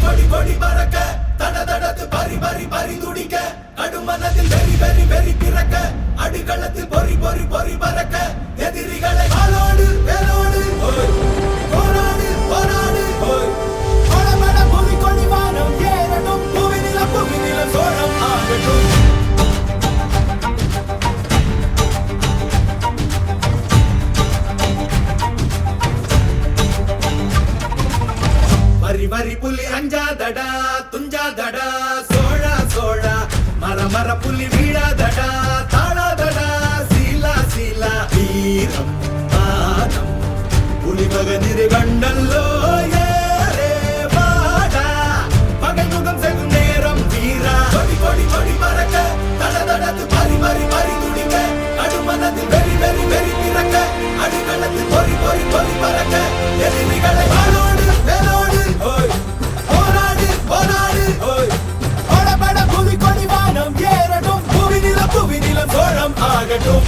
கொடி கொடி பறக்க தட தடத்து பறி பறி பறி துடிக்க கடுமனதில் வெறி வெறி வெறி பிறக்க அடிகளத்தில் பொறி பொறி பொறி பறக்க எதிரிகளை ஆளோடு வேலோடு போராடு போராடு படபட புவி கொடி வானம் ஏறட்டும் புவி நிலம் சோழம் ஆகட்டும் வரி வரி புலி அஞ்சாதடா துஞ்சாதடா சோழா சோழா மர மர புலி வீழாதடா தாழாதடா சீலா சீலா வீரம் மானம் புலி மகனிரு கண்டல்லோ ஏரே வாடா பகை முகம் செகும் நேரம் வீரா கொடி கொடி கொடி பறக்க தட தடத்து பறி பறி பறி துடிக்க கடுமனத்தில் வெறி வெறி வெறி பிறக்க அடிகளத்தில் பொறி பொறி பொறி பறக்க எதிரிகளை வாளோடு வேலோடு போராடு போராடு படபட புவி கொடி வானம் ஏறட்டும் புவி நிலம் சோழம் ஆகட்டும்